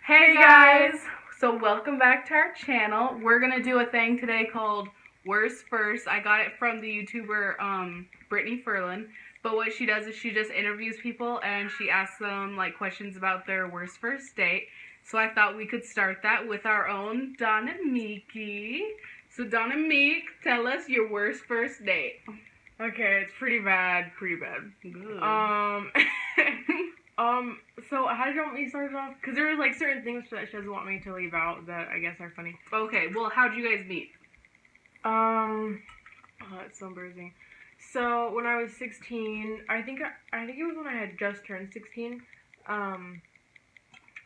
Hey guys! So welcome back to our channel. We're gonna do a thing today called Worst First. I got it from the YouTuber Brittany Ferlin. But what she does is she just interviews people and she asks them like questions about their worst first date. So I thought we could start that with our own Donna Meeky. So Donna Meek, tell us your worst first date. Okay, it's pretty bad. Good. So how do you want me to start it off? Because there are like certain things that she doesn't want me to leave out that I guess are funny. Okay, well, how'd you guys meet? Oh, that's so embarrassing. So when I was 16, I think it was when I had just turned 16. I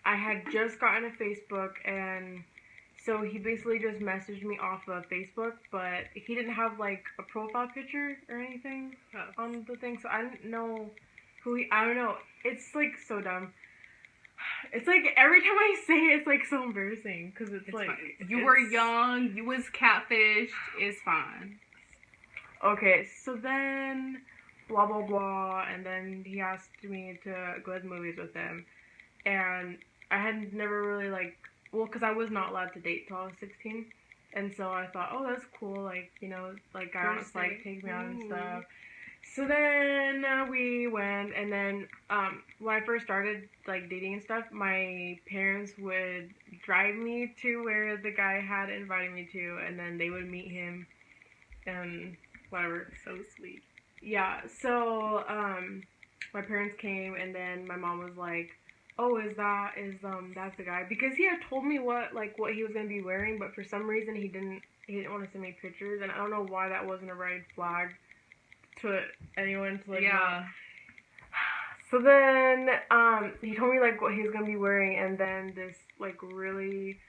had just gotten a Facebook, and so he basically just messaged me off of Facebook, but he didn't have like a profile picture or anything on the thing, so I didn't know I don't know. It's like so dumb. It's like every time I say it, it's like so embarrassing because it's like fine. You were young, you was catfished, it's fine. Okay, so then blah blah blah, and then he asked me to go to the movies with him, and I had never really because I was not allowed to date till I was 16, and so I thought, oh, that's cool, like, you know, like guys like take me out and stuff. So then we went, and then when I first started like dating and stuff, my parents would drive me to where the guy had invited me to, and then they would meet him and whatever. So sweet. Yeah, so my parents came, and then my mom was like, oh, that's the guy, because he had told me what he was gonna be wearing, but for some reason he didn't want to send me pictures, and I don't know why that wasn't a red flag to anyone to like. Yeah. So then he told me like what he was gonna be wearing, and then this like really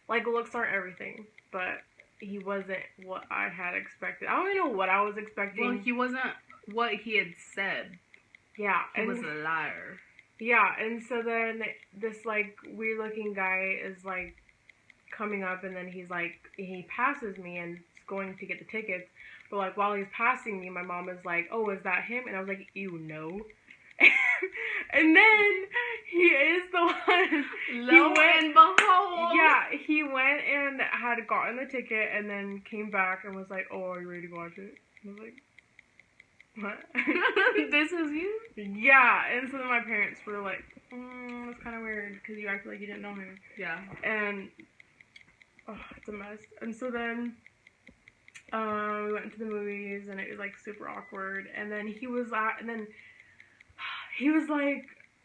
looks aren't everything, but he wasn't what I had expected. I don't even know what I was expecting. Well, he wasn't what he had said. Yeah, he was a liar. Yeah, and so then this like weird looking guy is like coming up, and then he passes me and is going to get the tickets. But like while he's passing me, my mom is like, "Oh, is that him?" And I was like, "Ew, no." And then he is the one. Lo and behold. Yeah, he went and had gotten the ticket, and then came back and was like, "Oh, are you ready to watch it?" I was like, "What?" This is you? Yeah, and so then my parents were like, "That's kind of weird because you acted like you didn't know him." Yeah. And it's a mess. And so then we went to the movies, and it was like super awkward. And then he was like,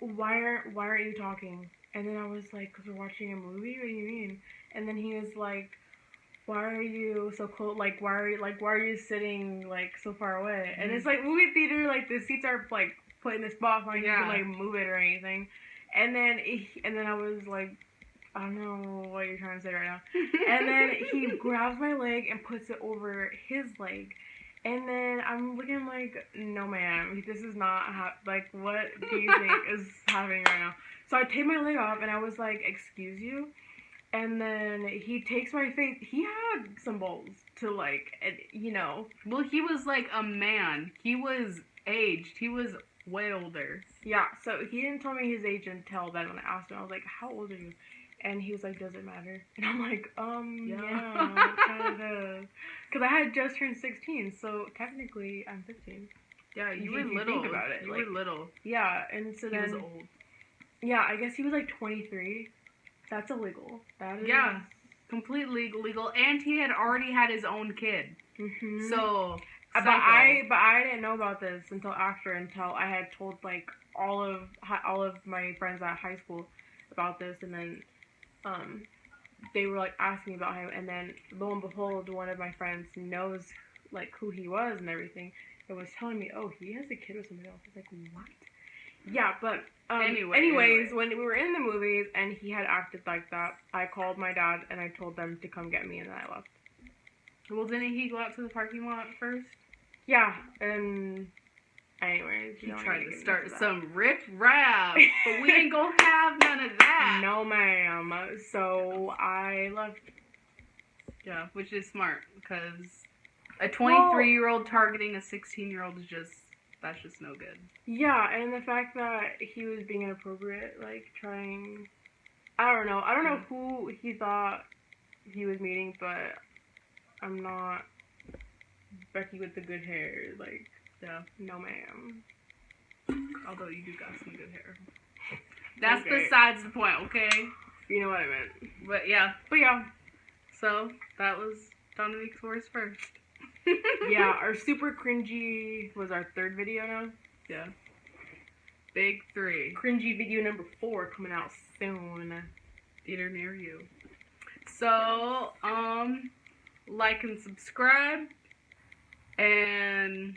why aren't you talking? And then I was like, because we're watching a movie. What do you mean? And then he was like, why are you so close? Like, why are you sitting like so far away? And it's like movie theater, like the seats are like put in the spot, like you can like move it or anything. And then I was like, I don't know what you're trying to say right now. And then he grabs my leg and puts it over his leg. And then I'm looking like, no ma'am, this is not, what do you think is happening right now? So I take my leg off, and I was like, excuse you? And then he takes my face. He had some balls to Well, he was like a man. He was aged. He was way older. Yeah, so he didn't tell me his age until then when I asked him. I was like, how old are you? And he was like, does it matter? And I'm like, yeah, it kind of does. Because I had just turned 16, so technically I'm 15. Yeah, you were little. Think about it. You were little. Yeah, and so then... He was old. Yeah, I guess he was like 23. That's illegal. That is... Yeah, completely legal. And he had already had his own kid. Mm-hmm. So... But I didn't know about this until I had told like all of my friends at high school about this, and then they were like asking me about him, and then lo and behold, one of my friends knows like who he was and everything, and was telling me, oh, he has a kid with somebody else. I was like, what? Yeah, but anyways, when we were in the movies and he had acted like that, I called my dad and I told them to come get me, and then I left. Well, didn't he go out to the parking lot first? Yeah, and anyways, he tried to start some riff-raff, but we ain't gonna have none of that. No, ma'am. So I left. Yeah, which is smart, because a 23-year-old targeting a 16-year-old is that's just no good. Yeah, and the fact that he was being inappropriate, like trying... I don't know. I don't know who he thought he was meeting, but I'm not Becky with the good hair. Like, Yeah. no, ma'am. Although you do got some good hair. That's Okay. besides the point, okay? You know what I meant. But yeah. But yeah. So, that was Dominique's worst first. Yeah, our super cringy was our third video now. Yeah. Big 3. Cringy video number 4 coming out soon. Theater near you. So, like and subscribe. And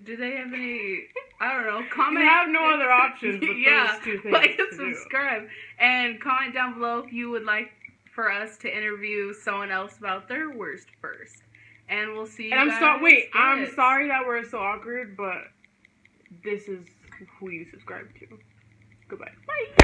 do they have any, I don't know, comment. You have no other options but yeah, those 2 things. like and to do. subscribe. And comment down below if you would like for us to interview someone else about their worst first. And we'll see you And guys. I'm sorry that we're so awkward, but this is who you subscribe to. Goodbye. Bye.